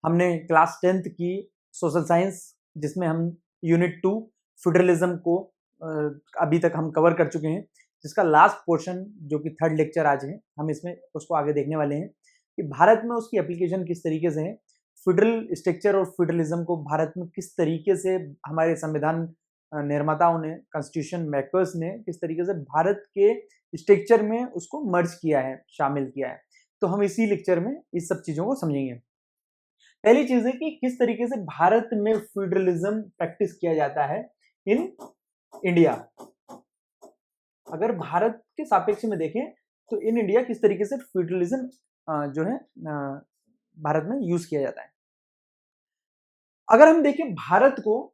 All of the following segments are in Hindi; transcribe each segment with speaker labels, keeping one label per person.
Speaker 1: हमने क्लास 10th की सोशल साइंस, जिसमें हम यूनिट 2 फेडरलिज्म को अभी तक हम कवर कर चुके हैं, जिसका लास्ट पोर्शन जो कि थर्ड लेक्चर आज है, हम इसमें उसको आगे देखने वाले हैं कि भारत में उसकी एप्लीकेशन किस तरीके से है, फेडरल स्ट्रक्चर और फेडरलिज्म को भारत में किस तरीके से हमारे संविधान निर्माताओं ने, कॉन्स्टिट्यूशन मेकर्स ने किस तरीके से भारत के स्ट्रक्चर में उसको मर्ज किया है, शामिल किया है। तो हम इसी लेक्चर में इस सब चीजों को समझेंगे। पहली चीज है कि किस तरीके से भारत में फेडरलिज्म प्रैक्टिस किया जाता है इन इंडिया। अगर भारत के सापेक्ष में देखें तो इन इंडिया किस तरीके से फेडरलिज्म जो है भारत में यूज किया जाता है। अगर हम देखें भारत को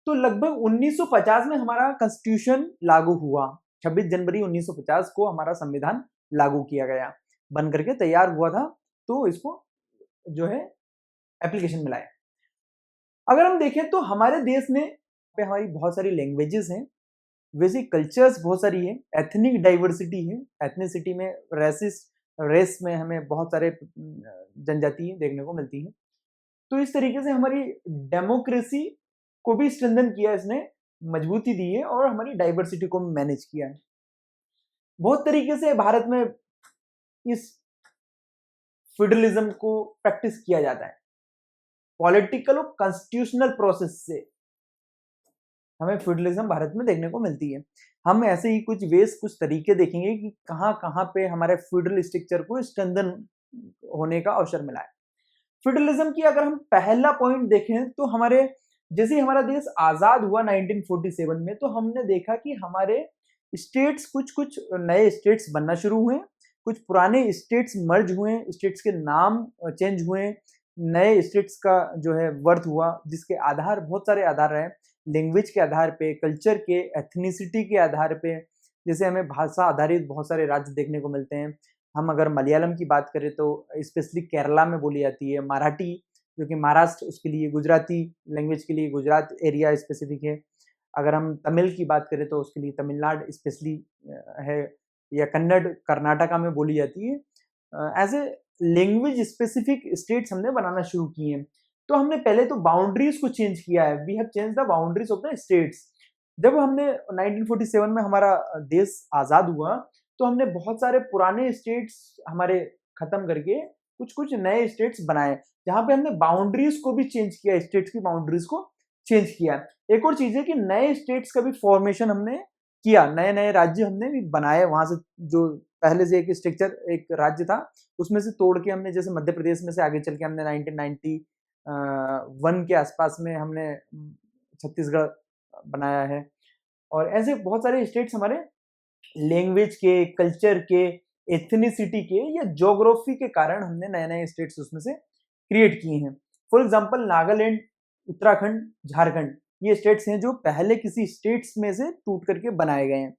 Speaker 1: तो लगभग 1950 में हमारा कॉन्स्टिट्यूशन लागू हुआ। 26 जनवरी 1950 को हमारा संविधान लागू किया गया, बन करके तैयार हुआ था, तो इसको जो है एप्लीकेशन में लाया। अगर हम देखें तो हमारे देश में पे हमारी बहुत सारी लैंग्वेजेस हैं, वैसे कल्चर्स बहुत सारी है, एथनिक डाइवर्सिटी है, एथनिसिटी में रेस में हमें बहुत सारे जनजाति देखने को मिलती है। तो इस तरीके से हमारी डेमोक्रेसी को भी स्ट्रेंथन किया, इसने मजबूती दी है और हमारी डाइवर्सिटी को मैनेज किया है। बहुत तरीके से भारत में इस फेडरलिज्म को प्रैक्टिस किया जाता है। पॉलिटिकल और कॉन्स्टिट्यूशनल प्रोसेस से हमें फेडरलिज्म भारत में देखने को मिलती है। हम ऐसे ही कुछ वेज, कुछ तरीके देखेंगे कि कहां कहां पे हमारे फेडरल स्ट्रक्चर को स्ट्रेंथन होने का अवसर मिला है। फेडरलिज्म की अगर हम पहला पॉइंट देखें तो हमारे जैसे हमारा देश आजाद हुआ 1947 में, तो हमने देखा कि हमारे स्टेट्स कुछ नए स्टेट्स बनना शुरू हुए, कुछ पुराने स्टेट्स मर्ज हुए, स्टेट्स के नाम चेंज हुए, नए स्टेट्स का जो है वर्थ हुआ, जिसके आधार बहुत सारे आधार रहे, लैंग्वेज के आधार पे, कल्चर के, एथनिसिटी के आधार पे। जैसे हमें भाषा आधारित बहुत सारे राज्य देखने को मिलते हैं। हम अगर मलयालम की बात करें तो स्पेशली केरला में बोली जाती है, मराठी जो कि महाराष्ट्र, उसके लिए गुजराती लैंग्वेज के लिए गुजरात एरिया स्पेसिफिक है। अगर हम तमिल की बात करें तो उसके लिए तमिलनाडु स्पेशली है, या कन्नड़ कर्नाटका में बोली जाती है। As a language specific states हमने बनाना शुरू किए हैं। तो हमने पहले तो बाउंड्रीज को चेंज किया है, we have change the boundaries of the states. जब हमने 1947 में हमारा देश आजाद हुआ तो हमने बहुत सारे पुराने स्टेट्स हमारे खत्म करके कुछ नए स्टेट्स बनाए, जहां पे हमने बाउंड्रीज को भी चेंज किया, स्टेट्स की बाउंड्रीज को चेंज किया। एक और चीज है कि नए स्टेट्स का भी फॉर्मेशन हमने किया, नए नए राज्य हमने भी बनाए। वहां से जो पहले से एक स्ट्रक्चर, एक राज्य था, उसमें से तोड़ के हमने, जैसे मध्य प्रदेश में से आगे चल के हमने 1991 के आसपास में हमने छत्तीसगढ़ बनाया है। और ऐसे बहुत सारे स्टेट्स हमारे लैंग्वेज के, कल्चर के, एथनिसिटी के या ज्योग्राफी के कारण हमने नए नए स्टेट्स उसमें से क्रिएट किए हैं। फॉर एग्जांपल नागालैंड, उत्तराखंड, झारखंड, ये स्टेट्स हैं जो पहले किसी स्टेट्स में से टूट करके बनाए गए हैं।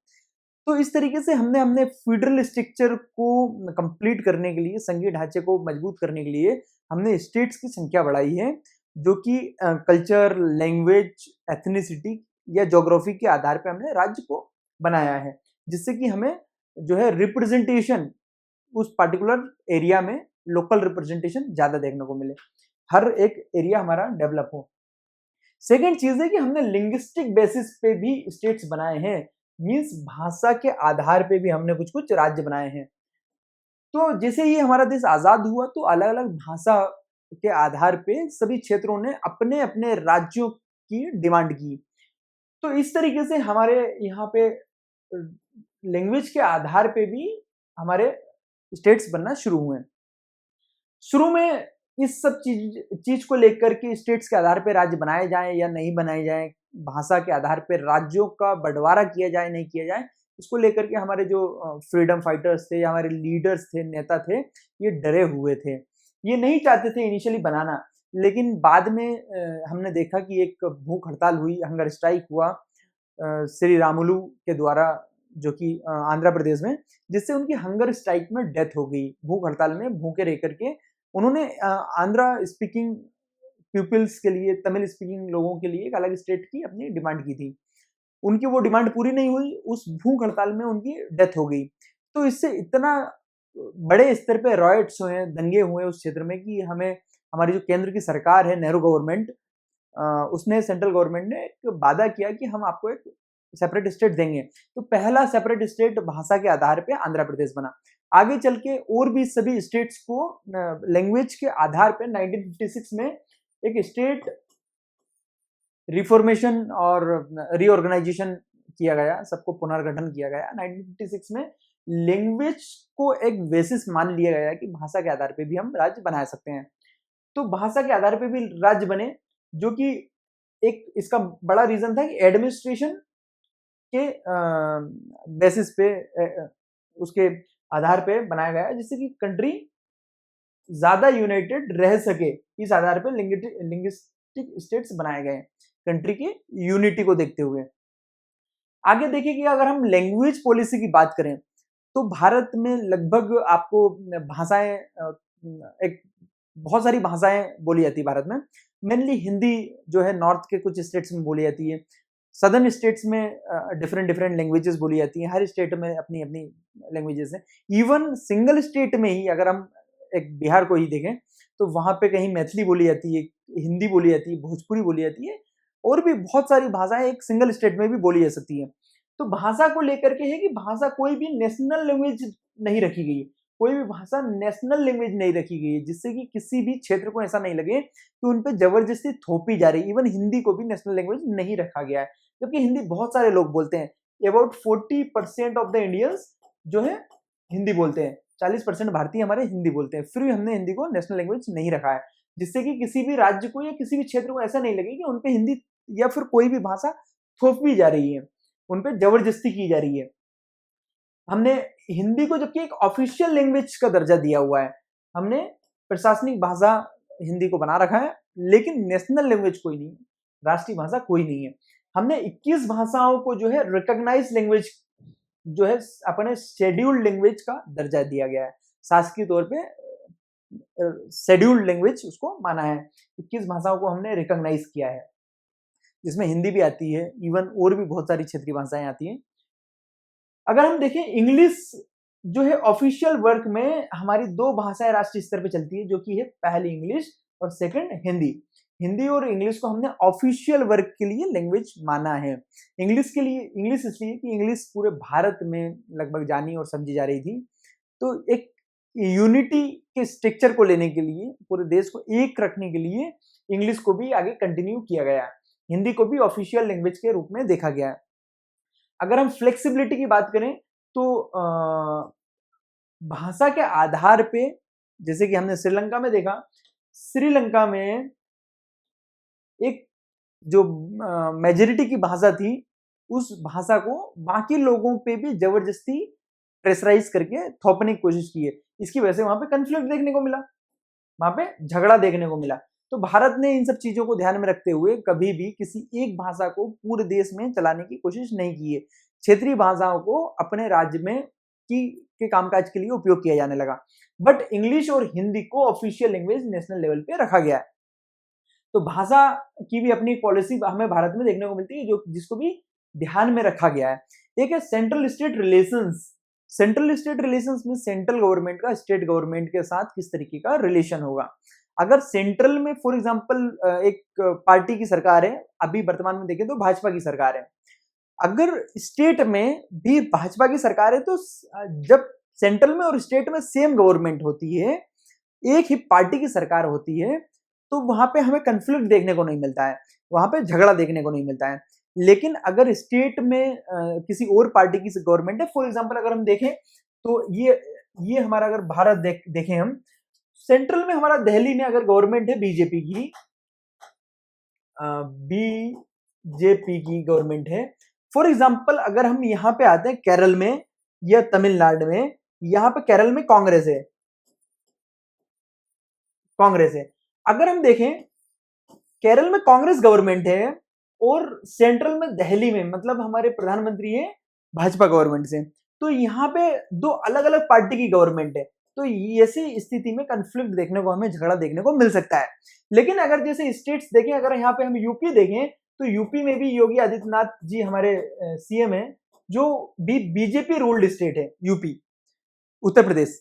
Speaker 1: तो इस तरीके से हमने फेडरल स्ट्रक्चर को कंप्लीट करने के लिए, संघीय ढांचे को मजबूत करने के लिए हमने स्टेट्स की संख्या बढ़ाई है, जो कि कल्चर, लैंग्वेज, एथनिसिटी या ज्योग्राफी के आधार पर हमने राज्य को बनाया है, जिससे कि हमें जो है रिप्रेजेंटेशन उस पर्टिकुलर एरिया में, लोकल रिप्रेजेंटेशन ज्यादा देखने को मिले, हर एक एरिया हमारा डेवलप हो। सेकेंड चीज है कि हमने लिंग्विस्टिक बेसिस पे भी स्टेट्स बनाए हैं, मींस भाषा के आधार पे भी हमने कुछ राज्य बनाए हैं। तो जैसे ही हमारा देश आजाद हुआ तो अलग अलग भाषा के आधार पे सभी क्षेत्रों ने अपने अपने राज्यों की डिमांड की। तो इस तरीके से हमारे यहाँ पे लैंग्वेज के आधार पे भी हमारे स्टेट्स बनना शुरू हुए। शुरू में इस सब चीज को लेकर के स्टेट्स के आधार पे राज्य बनाए जाएं या नहीं बनाए जाएं, भाषा के आधार पे राज्यों का बंटवारा किया जाए नहीं किया जाए, इसको लेकर के हमारे जो फ्रीडम फाइटर्स थे या हमारे लीडर्स थे, नेता थे, ये डरे हुए थे, ये नहीं चाहते थे इनिशियली बनाना। लेकिन बाद में हमने देखा कि एक भूख हड़ताल हुई, हंगर स्ट्राइक हुआ श्री रामुलु के द्वारा, जो कि आंध्र प्रदेश में, जिससे उनकी हंगर स्ट्राइक में डेथ हो गई। भूख हड़ताल में भूखे रह करके उन्होंने आंध्र स्पीकिंग पीपल्स के लिए, तमिल स्पीकिंग लोगों के लिए एक अलग स्टेट की अपनी डिमांड की थी। उनकी वो डिमांड पूरी नहीं हुई, उस भूख हड़ताल में उनकी डेथ हो गई। तो इससे इतना बड़े स्तर पे रॉयट्स हुए, दंगे हुए उस क्षेत्र में कि हमें हमारी जो केंद्र की सरकार है, नेहरू गवर्नमेंट, उसने, सेंट्रल गवर्नमेंट ने एक वादा किया कि हम आपको एक सेपरेट स्टेट देंगे। तो पहला सेपरेट स्टेट भाषा के आधार पे आंध्र प्रदेश बना। आगे चल के और भी सभी स्टेट्स को लैंग्वेज के आधार पे 1956 में एक स्टेट रिफॉर्मेशन और रीऑर्गेनाइजेशन किया गया, सबको पुनर्गठन किया गया। 1956 में लैंग्वेज को एक बेसिस मान लिया गया कि भाषा के आधार पे भी हम राज्य बना सकते हैं। तो भाषा के आधार पे भी राज्य बने, जो कि एक इसका बड़ा रीजन था कि एडमिनिस्ट्रेशन के बेसिस पे, उसके आधार पे बनाया गया, जिससे कि कंट्री ज्यादा यूनाइटेड रह सके। इस आधार पे लिंग्विस्टिक स्टेट्स बनाए गए कंट्री की यूनिटी को देखते हुए। आगे देखिए कि अगर हम लैंग्वेज पॉलिसी की बात करें तो भारत में लगभग आपको भाषाएं, एक बहुत सारी भाषाएं बोली जाती है भारत में। मेनली हिंदी जो है नॉर्थ के कुछ स्टेट्स में बोली जाती है, सदर्न स्टेट्स में डिफरेंट डिफरेंट लैंग्वेजेस बोली जाती हैं। हर स्टेट में अपनी अपनी लैंग्वेजेस हैं। इवन सिंगल स्टेट में ही अगर हम एक बिहार को ही देखें तो वहां पे कहीं मैथिली बोली जाती है, हिंदी बोली जाती है, भोजपुरी बोली जाती है, और भी बहुत सारी भाषाएं एक सिंगल स्टेट में भी बोली जा सकती है। तो भाषा को लेकर के है कि भाषा कोई भी नेशनल लैंग्वेज नहीं रखी गई, कोई भी भाषा नेशनल लैंग्वेज नहीं रखी गई है, जिससे कि किसी भी क्षेत्र को ऐसा नहीं लगे कि उन पे जबरदस्ती थोपी जा रही। इवन हिंदी को भी नेशनल लैंग्वेज नहीं रखा गया है, जबकि हिंदी बहुत सारे लोग बोलते हैं। अबाउट 40% ऑफ द इंडियंस जो है हिंदी बोलते हैं, 40% भारतीय हमारे हिंदी बोलते हैं। फिर भी हमने हिंदी को नेशनल लैंग्वेज नहीं रखा है, जिससे कि किसी भी राज्य को या किसी भी क्षेत्र को ऐसा नहीं लगे कि उन पे हिंदी या फिर कोई भी भाषा थोपी जा रही है, उन पे जबरदस्ती की जा रही है। हमने हिंदी को जबकि एक ऑफिशियल लैंग्वेज का दर्जा दिया हुआ है, हमने प्रशासनिक भाषा हिंदी को बना रखा है, लेकिन नेशनल लैंग्वेज कोई नहीं है, राष्ट्रीय भाषा कोई नहीं है। हमने 21 भाषाओं को जो है रिकॉग्नाइज्ड लैंग्वेज, जो है अपने शेड्यूल्ड लैंग्वेज का दर्जा दिया गया है, शासकीय तौर पे शेड्यूल्ड लैंग्वेज उसको माना है। 21 भाषाओं को हमने रिकॉग्नाइज किया है, जिसमें हिंदी भी आती है, इवन और भी बहुत सारी क्षेत्रीय भाषाएं आती हैं। अगर हम देखें इंग्लिश जो है ऑफिशियल वर्क में हमारी दो भाषाएं राष्ट्रीय स्तर पे चलती है, जो कि है पहली इंग्लिश और सेकंड हिंदी। हिंदी और इंग्लिश को हमने ऑफिशियल वर्क के लिए लैंग्वेज माना है। इंग्लिश के लिए, इंग्लिश इसलिए कि इंग्लिश पूरे भारत में लगभग जानी और समझी जा रही थी। तो एक यूनिटी के स्ट्रक्चर को लेने के लिए, पूरे देश को एक रखने के लिए इंग्लिश को भी आगे कंटिन्यू किया गया, हिंदी को भी ऑफिशियल लैंग्वेज के रूप में देखा गया है। अगर हम फ्लेक्सिबिलिटी की बात करें तो भाषा के आधार पे, जैसे कि हमने श्रीलंका में देखा, श्रीलंका में एक जो मेजॉरिटी की भाषा थी, उस भाषा को बाकी लोगों पे भी जबरदस्ती प्रेशराइज करके थोपने की कोशिश की है। इसकी वजह से वहां पे कन्फ्लिक्ट देखने को मिला, वहां पे झगड़ा देखने को मिला। तो भारत ने इन सब चीजों को ध्यान में रखते हुए कभी भी किसी एक भाषा को पूरे देश में चलाने की कोशिश नहीं की है। क्षेत्रीय भाषाओं को अपने राज्य में के कामकाज के लिए उपयोग किया जाने लगा, बट इंग्लिश और हिंदी को ऑफिशियल लैंग्वेज नेशनल लेवल पे रखा गया है। तो भाषा की भी अपनी पॉलिसी हमें भारत में देखने को मिलती है, जो जिसको भी ध्यान में रखा गया है। एक है central state relations. Central state relations में सेंट्रल गवर्नमेंट का स्टेट गवर्नमेंट के साथ किस तरीके का रिलेशन होगा। अगर सेंट्रल में फॉर एग्जांपल एक पार्टी की सरकार है, अभी वर्तमान में देखें तो भाजपा की सरकार है, अगर स्टेट में भी भाजपा की सरकार है, तो जब सेंट्रल में और स्टेट में सेम गवर्नमेंट होती है, एक ही पार्टी की सरकार होती है, तो वहां पे हमें कन्फ्लिक्ट देखने को नहीं मिलता है, वहां पे झगड़ा देखने को नहीं मिलता है। लेकिन अगर स्टेट में किसी और पार्टी की गवर्नमेंट है, फॉर एग्जांपल अगर हम देखें तो ये हमारा अगर भारत देखें हम, सेंट्रल में हमारा दिल्ली में अगर गवर्नमेंट है बीजेपी की गवर्नमेंट है। फॉर एग्जांपल अगर हम यहाँ पे आते हैं केरल में या तमिलनाडु में, यहाँ पे केरल में कांग्रेस है। अगर हम देखें केरल में कांग्रेस गवर्नमेंट है और सेंट्रल में दिल्ली में, मतलब हमारे प्रधानमंत्री है भाजपा गवर्नमेंट से, तो यहाँ पे दो अलग अलग पार्टी की गवर्नमेंट है। तो ऐसी स्थिति में कन्फ्लिक्ट देखने को, हमें झगड़ा देखने को मिल सकता है। लेकिन अगर जैसे स्टेट्स देखें, अगर यहाँ पे हम यूपी देखें तो यूपी में भी योगी आदित्यनाथ जी हमारे सीएम है, जो भी बीजेपी रूल्ड स्टेट है यूपी, उत्तर प्रदेश।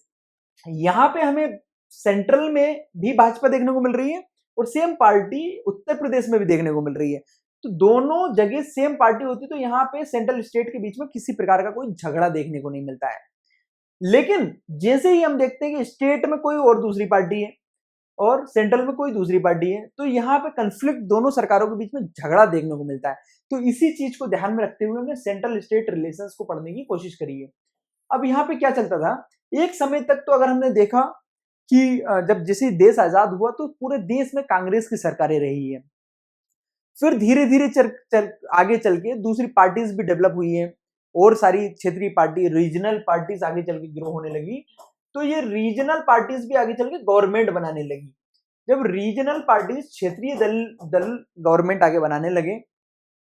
Speaker 1: यहाँ पे हमें सेंट्रल में भी भाजपा देखने को मिल रही है और सेम पार्टी उत्तर प्रदेश में भी देखने को मिल रही है। तो दोनों जगह सेम पार्टी होती तो यहाँ पे सेंट्रल स्टेट के बीच में किसी प्रकार का कोई झगड़ा देखने को नहीं मिलता है। लेकिन जैसे ही हम देखते हैं कि स्टेट में कोई और दूसरी पार्टी है और सेंट्रल में कोई दूसरी पार्टी है, तो यहाँ पे कंफ्लिक्ट दोनों सरकारों के बीच में झगड़ा देखने को मिलता है। तो इसी चीज को ध्यान में रखते हुए हमने सेंट्रल स्टेट रिलेशंस को पढ़ने की कोशिश करी है। अब यहाँ पे क्या चलता था, एक समय तक तो अगर हमने देखा कि जब जैसे देश आजाद हुआ तो पूरे देश में कांग्रेस की सरकारें रही है। फिर धीरे धीरे आगे चल के दूसरी पार्टीज भी डेवलप हुई है और सारी क्षेत्रीय पार्टी, रीजनल पार्टीज आगे चल के ग्रो होने लगी। तो ये रीजनल पार्टीज भी आगे चल के गवर्नमेंट बनाने लगी। जब रीजनल पार्टीज, क्षेत्रीय दल गवर्नमेंट आगे बनाने लगे,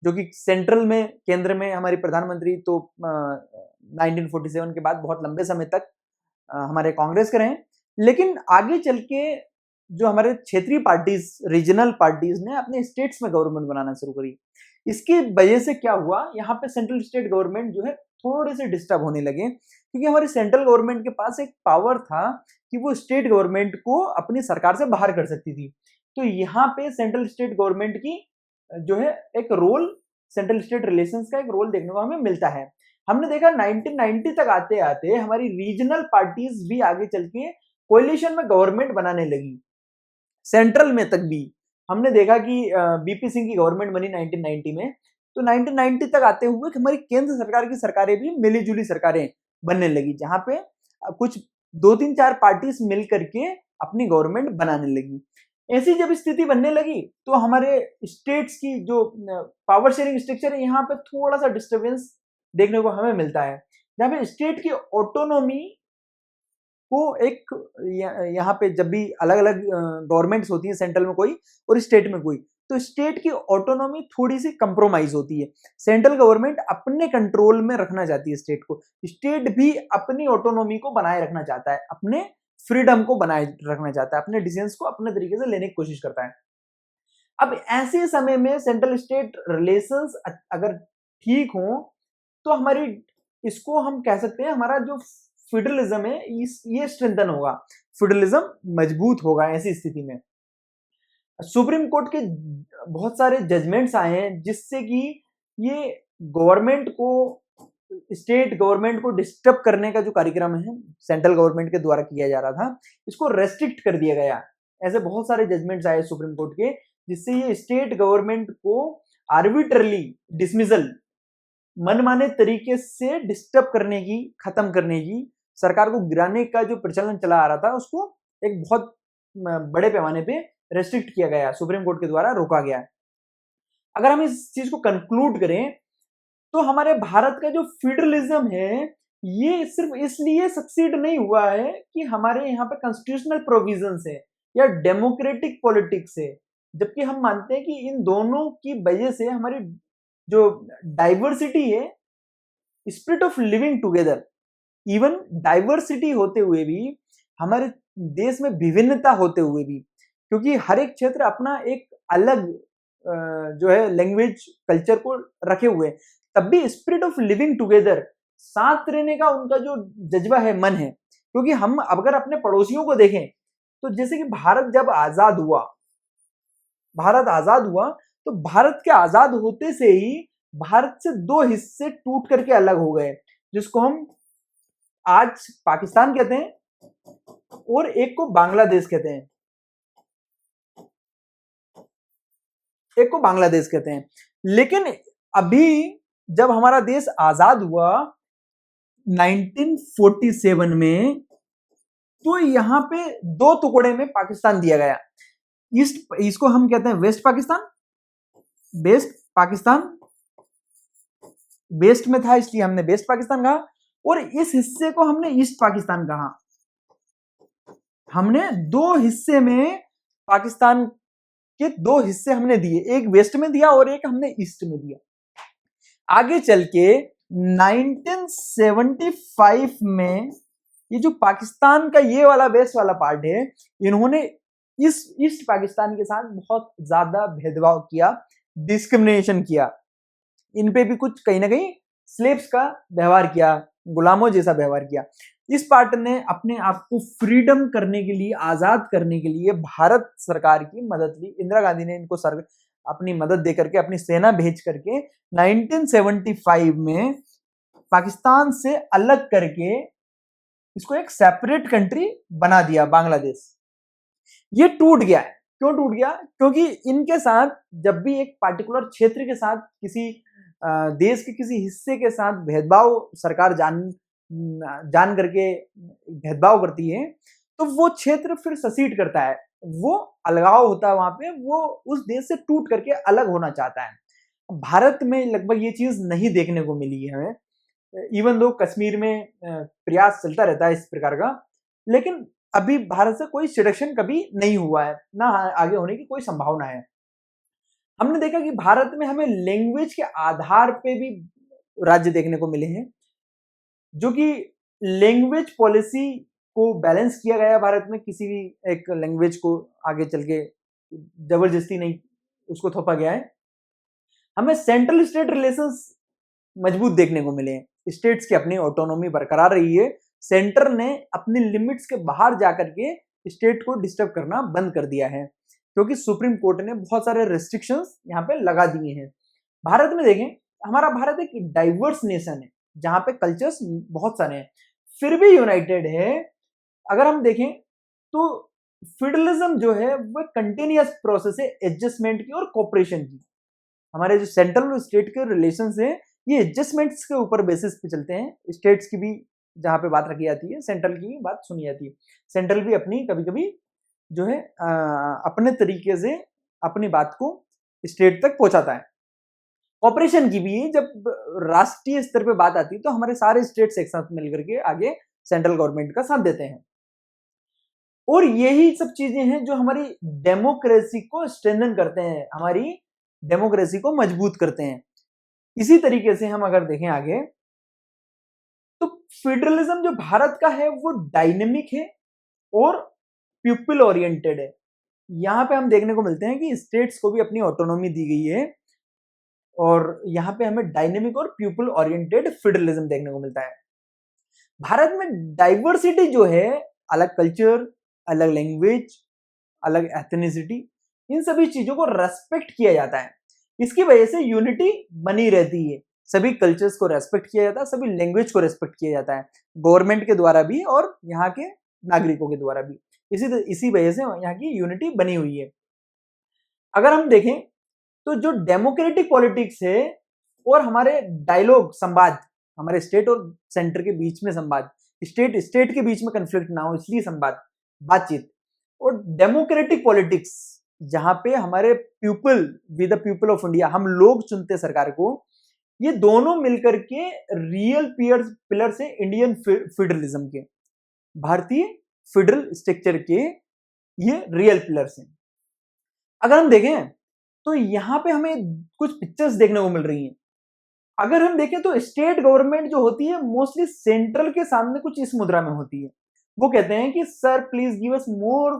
Speaker 1: जो कि सेंट्रल में, केंद्र में हमारी प्रधानमंत्री तो 1947 के बाद बहुत लंबे समय तक हमारे कांग्रेस के रहे। लेकिन आगे चल के जो हमारे क्षेत्रीय पार्टीज, रीजनल पार्टीज ने अपने स्टेट्स में गवर्नमेंट बनाना शुरू करी। इसकी वजह से क्या हुआ, यहाँ पे सेंट्रल स्टेट गवर्नमेंट जो है थोड़े से डिस्टर्ब होने लगे, क्योंकि हमारी सेंट्रल गवर्नमेंट के पास एक पावर था कि वो स्टेट गवर्नमेंट को अपनी सरकार से बाहर कर सकती थी। तो यहाँ पे सेंट्रल स्टेट गवर्नमेंट की जो है एक रोल, सेंट्रल स्टेट रिलेशंस का एक रोल देखने को हमें मिलता है। हमने देखा 1990 तक आते आते हमारी रीजनल पार्टीज भी आगे चल के कोएलिशन में गवर्नमेंट बनाने लगी। सेंट्रल में तक भी हमने देखा कि बीपी सिंह की गवर्नमेंट बनी 1990 में। तो 1990 तक आते हुए हमारी केंद्र सरकार की सरकारें भी मिली जुली सरकारें बनने लगी, जहां पे कुछ 2-3-4 पार्टीज मिल करके अपनी गवर्नमेंट बनाने लगी। ऐसी जब स्थिति बनने लगी तो हमारे स्टेट्स की जो पावर शेयरिंग स्ट्रक्चर है, यहाँ पे थोड़ा सा डिस्टर्बेंस देखने को हमें मिलता है, जहाँ पे स्टेट की ऑटोनॉमी को एक, यहाँ पे जब भी अलग अलग गवर्नमेंट्स होती हैं, सेंट्रल में कोई और स्टेट में कोई, तो स्टेट की ऑटोनॉमी थोड़ी सी कंप्रोमाइज होती है। सेंट्रल गवर्नमेंट अपने कंट्रोल में रखना चाहती है स्टेट को, स्टेट भी अपनी ऑटोनॉमी को बनाए रखना चाहता है, अपने फ्रीडम को बनाए रखना चाहता है, अपने डिसीजंस को अपने तरीके से लेने की कोशिश करता है। अब ऐसे समय में सेंट्रल स्टेट रिलेशंस अगर ठीक हो तो हमारी, इसको हम कह सकते हैं, हमारा जो फेडरलिज्म है ये स्ट्रेंथन होगा, फेडरलिज्म मजबूत होगा। ऐसी स्थिति में सुप्रीम कोर्ट के बहुत सारे जजमेंट्स आए हैं जिससे कि ये गवर्नमेंट को, स्टेट गवर्नमेंट को डिस्टर्ब करने का जो कार्यक्रम है सेंट्रल गवर्नमेंट के द्वारा किया जा रहा था, इसको रेस्ट्रिक्ट कर दिया गया। ऐसे बहुत सारे जजमेंट्स आए सुप्रीम कोर्ट के जिससे ये स्टेट गवर्नमेंट को आर्बिट्रली डिसमिसल, मनमाने तरीके से डिस्टर्ब करने की, खत्म करने की, सरकार को गिराने का जो प्रचलन चला आ रहा था उसको एक बहुत बड़े पैमाने पे रेस्ट्रिक्ट किया गया, सुप्रीम कोर्ट के द्वारा रोका गया। अगर हम इस चीज को कंक्लूड करें तो हमारे भारत का जो फेडरलिज्म है ये सिर्फ इसलिए सक्सीड नहीं हुआ है कि हमारे यहाँ पे कॉन्स्टिट्यूशनल प्रोविजंस है या डेमोक्रेटिक पॉलिटिक्स है, जबकि हम मानते हैं कि इन दोनों की वजह से हमारी जो डाइवर्सिटी है, spirit of living together, even diversity होते हुए भी, हमारे देश में विभिन्नता होते हुए भी, क्योंकि हर एक क्षेत्र अपना एक अलग जो है लैंग्वेज, कल्चर को रखे हुए, तब भी स्पिरिट ऑफ लिविंग टुगेदर, साथ रहने का उनका जो जज्बा है, मन है। क्योंकि हम अगर अपने पड़ोसियों को देखें तो जैसे कि भारत जब आजाद हुआ, भारत आजाद हुआ तो भारत के आजाद होते से ही भारत से दो हिस्से टूट करके अलग हो गए, जिसको हम आज पाकिस्तान कहते हैं और एक को बांग्लादेश कहते हैं, एक को बांग्लादेश कहते हैं। लेकिन अभी जब हमारा देश आजाद हुआ 1947 में, तो यहां पे दो टुकड़े में पाकिस्तान दिया गया। ईस्ट, इसको हम कहते हैं west Pakistan, west Pakistan, west में था इसलिए हमने वेस्ट पाकिस्तान कहा, और इस हिस्से को हमने ईस्ट पाकिस्तान कहा। हमने दो हिस्से में पाकिस्तान के दो हिस्से हमने दिए, एक वेस्ट में दिया और एक हमने ईस्ट में दिया। आगे चल के 1975 में ये जो पाकिस्तान का ये वाला वेस्ट वाला पार्ट है, इन्होंने इस ईस्ट पाकिस्तान के साथ बहुत ज्यादा भेदभाव किया, डिस्क्रिमिनेशन किया, इन पे भी कुछ कहीं ना कहीं स्लेव्स का व्यवहार किया, गुलामों जैसा व्यवहार किया। इस पार्ट ने अपने आप को फ्रीडम करने के लिए, आजाद करने के लिए भारत सरकार की मदद ली। इंदिरा गांधी ने इनको अपनी मदद दे करके, अपनी सेना भेज करके 1975 में पाकिस्तान से अलग करके इसको एक सेपरेट कंट्री बना दिया, बांग्लादेश। ये टूट गया है। क्यों टूट गया? क्योंकि इनके साथ जब भी एक पार्टिकुलर क्षेत्र के साथ, किसी देश के किसी हिस्से के साथ भेदभाव सरकार जान करके भेदभाव करती है, तो वो क्षेत्र फिर ससीड करता है, वो अलगाव होता है वहां पे, वो उस देश से टूट करके अलग होना चाहता है। भारत में लगभग ये चीज नहीं देखने को मिली है हमें, इवन दो कश्मीर में प्रयास चलता रहता है इस प्रकार का, लेकिन अभी भारत से कोई सिलेक्शन कभी नहीं हुआ है, ना आगे होने की कोई संभावना है। हमने देखा कि भारत में हमें लैंग्वेज के आधार पे भी राज्य देखने को मिले हैं, जो कि लैंग्वेज पॉलिसी को बैलेंस किया गया भारत में। किसी भी एक लैंग्वेज को आगे चल के जबरदस्ती नहीं उसको थोपा गया है। हमें सेंट्रल स्टेट रिलेशंस मजबूत देखने को मिले हैं, स्टेट्स की अपनी ऑटोनॉमी बरकरार रही है। सेंटर ने अपनी लिमिट्स के बाहर जाकर के स्टेट को डिस्टर्ब करना बंद कर दिया है, क्योंकि सुप्रीम कोर्ट ने बहुत सारे रेस्ट्रिक्शंस यहाँ पे लगा दिए हैं। भारत में देखें, हमारा भारत एक डाइवर्स नेशन है जहां पे कल्चर्स बहुत सारे हैं, फिर भी यूनाइटेड है। अगर हम देखें तो फेडरलिज्म जो है वो कंटिन्यूअस प्रोसेस है एडजस्टमेंट की और कोऑपरेशन की। हमारे जो सेंट्रल और स्टेट के रिलेशंस हैं, ये एडजस्टमेंट्स के ऊपर बेसिस पे चलते हैं। स्टेट्स की भी जहां पे बात रखी जाती है, सेंट्रल की भी बात सुनी जाती है। सेंट्रल भी अपनी कभी कभी जो है अपने तरीके से अपनी बात को स्टेट तक पहुंचाता है। ऑपरेशन की भी जब राष्ट्रीय स्तर पे बात आती है तो हमारे सारे स्टेट्स एक साथ मिलकर के आगे सेंट्रल गवर्नमेंट का साथ देते हैं। और यही सब चीजें हैं जो हमारी डेमोक्रेसी को स्ट्रेंथन करते हैं, हमारी डेमोक्रेसी को मजबूत करते हैं। इसी तरीके से हम अगर देखें आगे, तो फेडरलिज्म जो भारत का है वो डायनेमिक है और पीपल ओरिएंटेड है। यहां पे हम देखने को मिलते हैं कि स्टेट्स को भी अपनी ऑटोनॉमी दी गई है, और यहां पे हमें डायनेमिक और पीपल ओरिएंटेड फेडरलिज्म देखने को मिलता है। भारत में डाइवर्सिटी जो है, अलग कल्चर, अलग लैंग्वेज, अलग एथनिसिटी, इन सभी चीजों को रेस्पेक्ट किया जाता है। इसकी वजह से यूनिटी बनी रहती है। सभी कल्चर्स को रेस्पेक्ट किया जाता है, सभी लैंग्वेज को रेस्पेक्ट किया जाता है, गवर्नमेंट के द्वारा भी और यहाँ के नागरिकों के द्वारा भी। इसी वजह से यहाँ की यूनिटी बनी हुई है। अगर हम देखें तो जो डेमोक्रेटिक पॉलिटिक्स है और हमारे डायलॉग, संवाद, हमारे स्टेट और सेंटर के बीच में संवाद, स्टेट के बीच में कंफ्लिक्ट ना हो इसलिए संवाद, बातचीत, और डेमोक्रेटिक पॉलिटिक्स जहां पे हमारे people with the people of India, हम लोग चुनते सरकार को, ये दोनों मिलकर के रियल पिलर से इंडियन फेडरलिज्म के, भारतीय फेडरल स्ट्रक्चर के ये रियल पिलर्स हैं। अगर हम देखें तो यहां पे हमें कुछ पिक्चर्स देखने को मिल रही हैं। अगर हम देखें तो स्टेट गवर्नमेंट जो होती है मोस्टली सेंट्रल के सामने कुछ इस मुद्रा में होती है। वो कहते हैं कि sir please give us more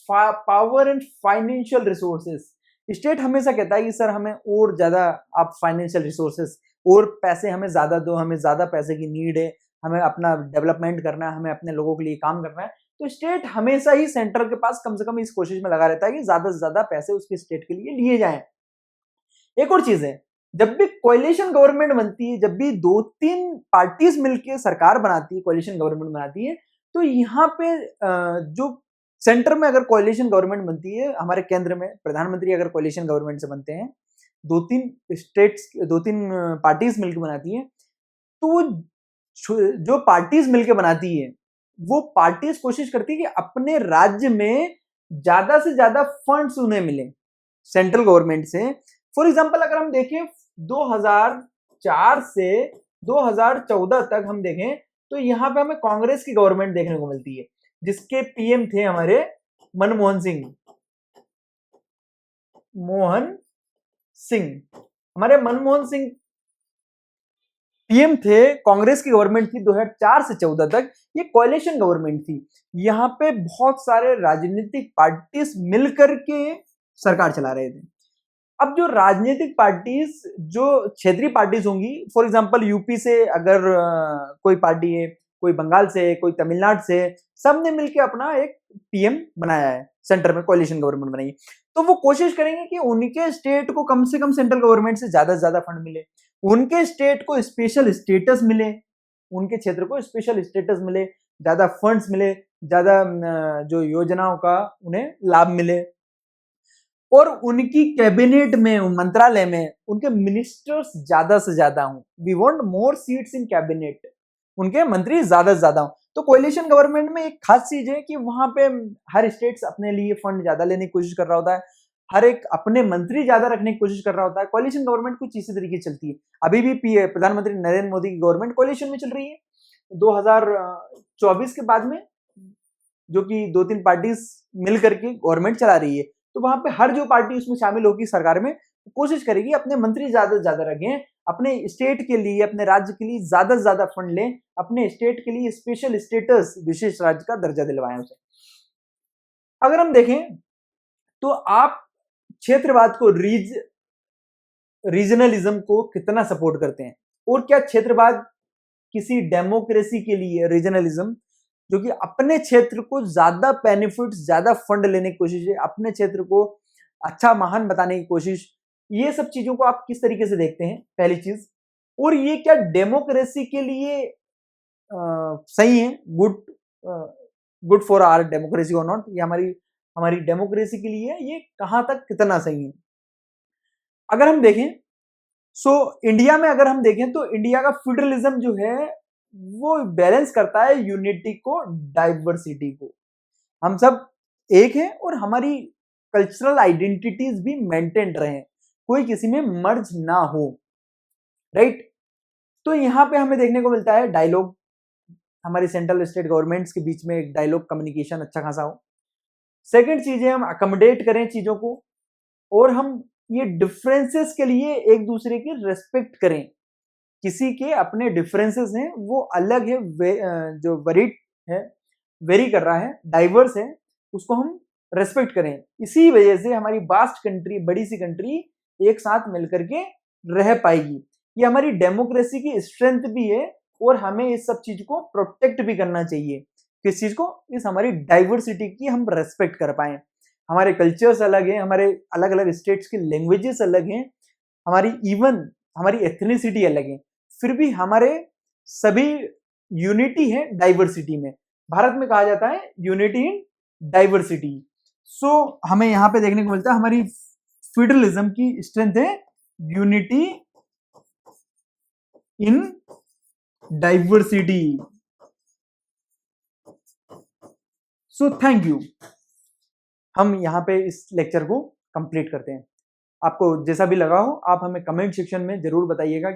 Speaker 1: power and financial resources. State हमेशा कहता है कि सर हमें और ज्यादा आप फाइनेंशियल रिसोर्सेस और पैसे हमें ज्यादा दो, हमें ज्यादा पैसे की नीड है, हमें अपना डेवलपमेंट करना है, हमें अपने लोगों के लिए काम करना है। तो स्टेट हमेशा ही सेंट्रल के पास कम से कम इस कोशिश में लगा रहता है कि ज्यादा से ज्यादा पैसे उसके स्टेट के लिए लिए जाएं। एक और चीज है, जब भी कोalition गवर्नमेंट बनती है, जब भी 2-3 पार्टीज मिलकर सरकार बनाती है, कोalition गवर्नमेंट बनाती है, तो यहाँ पे जो सेंटर में अगर कोalition गवर्नमेंट बनती है, हमारे केंद्र में प्रधानमंत्री अगर कोalition गवर्नमेंट से बनते हैं, 2-3 पार्टीज मिलकर बनाती हैं, तो वो जो पार्टीज मिलकर बनाती है वो पार्टीज कोशिश करती है कि अपने राज्य में ज्यादा से ज्यादा फंड्स उन्हें मिले सेंट्रल गवर्नमेंट से। फॉर एग्जांपल अगर हम देखें 2004 से 2014 तक हम देखें तो यहाँ पे हमें कांग्रेस की गवर्नमेंट देखने को मिलती है, जिसके पीएम थे हमारे मनमोहन सिंह। हमारे मनमोहन सिंह पीएम थे, कांग्रेस की गवर्नमेंट थी 2004 से 14 तक, ये कोalition गवर्नमेंट थी। यहाँ पे बहुत सारे राजनीतिक पार्टीज मिलकर के सरकार चला रहे थे। अब जो राजनीतिक पार्टीज जो क्षेत्रीय पार्टीज होंगी, फॉर एग्जांपल यूपी से अगर कोई पार्टी है, कोई बंगाल से, कोई तमिलनाडु से, सबने मिलकर अपना एक पीएम बनाया है, सेंटर में कोalition गवर्नमेंट बनाई है। तो वो कोशिश करेंगे कि उनके स्टेट को कम से कम सेंट्रल गवर्नमेंट से ज्यादा फंड मिले, उनके स्टेट को स्पेशल स्टेटस मिले, उनके क्षेत्र को स्पेशल स्टेटस मिले, ज्यादा फंड्स मिले, ज्यादा जो योजनाओं का उन्हें लाभ मिले, और उनकी कैबिनेट में, मंत्रालय में उनके मिनिस्टर्स ज्यादा से ज्यादा हों। We want more seats in cabinet, उनके मंत्री ज्यादा से ज्यादा हों। तो कोalition गवर्नमेंट में एक खास चीज है कि वहां पे हर स्टेट्स अपने लिए फंड ज्यादा लेने की कोशिश कर रहा होता है, हर एक अपने मंत्री ज्यादा रखने की कोशिश कर रहा होता है। कोalition गवर्नमेंट कुछ इसी तरीके चलती है। अभी भी प्रधानमंत्री नरेंद्र मोदी की गवर्नमेंट कोalition में चल रही है। 2024 के बाद में जो कि 2-3 पार्टीज मिल करके गवर्नमेंट चला रही है, तो वहां पे हर जो पार्टी उसमें शामिल होगी सरकार में, कोशिश करेगी अपने मंत्री ज्यादा से ज्यादा रखें, अपने स्टेट के लिए, अपने राज्य के लिए ज्यादा से ज्यादा फंड लें, अपने स्टेट के लिए स्पेशल स्टेटस, विशेष राज्य का दर्जा दिलवाएं उसे। अगर हम देखें तो आप क्षेत्रवाद को, रीजनलिज्म को कितना सपोर्ट करते हैं, और क्या क्षेत्रवाद किसी डेमोक्रेसी के लिए, रीजनलिज्म जो कि अपने क्षेत्र को ज्यादा बेनिफिट्स, ज्यादा फंड लेने की कोशिश है, अपने क्षेत्र को अच्छा महान बताने की कोशिश, ये सब चीजों को आप किस तरीके से देखते हैं, पहली चीज। और ये क्या डेमोक्रेसी के लिए सही है, गुड फॉर आवर डेमोक्रेसी और नॉट, ये हमारी डेमोक्रेसी के लिए ये कहां तक कितना सही है। अगर हम देखें इंडिया में, अगर हम देखें तो इंडिया का फेडरलिज्म जो है वो बैलेंस करता है यूनिटी को, डाइवर्सिटी को। हम सब एक हैं और हमारी कल्चरल आइडेंटिटीज भी मेंटेन रहे, कोई किसी में मर्ज ना हो, राइट। तो यहाँ पे हमें देखने को मिलता है डायलॉग, हमारी सेंट्रल स्टेट गवर्नमेंट्स के बीच में एक डायलॉग कम्युनिकेशन अच्छा खासा हो। सेकंड चीज है हम अकोमोडेट करें चीजों को, और हम ये डिफरेंसेस के लिए एक दूसरे की रेस्पेक्ट करें। किसी के अपने डिफरेंसेस हैं, वो अलग है, जो वेरी कर रहा है, डाइवर्स है, उसको हम रेस्पेक्ट करें। इसी वजह से हमारी वास्ट कंट्री, बड़ी सी कंट्री एक साथ मिलकर के रह पाएगी। ये हमारी डेमोक्रेसी की स्ट्रेंथ भी है, और हमें इस सब चीज को प्रोटेक्ट भी करना चाहिए। किस चीज को? इस हमारी डाइवर्सिटी की हम रेस्पेक्ट कर पाए। हमारे कल्चर्स अलग हैं, हमारे अलग अलग स्टेट्स की लैंग्वेजेस अलग हैं, हमारी एथनिसिटी अलग है, फिर भी हमारे सभी यूनिटी है डाइवर्सिटी में। भारत में कहा जाता है यूनिटी इन डाइवर्सिटी। हमें यहां पे देखने को मिलता है हमारी फेडरलिज्म की स्ट्रेंथ है unity in diversity. Thank you. हम यहाँ पे इस लेक्चर को कंप्लीट करते हैं। आपको जैसा भी लगा हो आप हमें कमेंट सेक्शन में जरूर बताइएगा।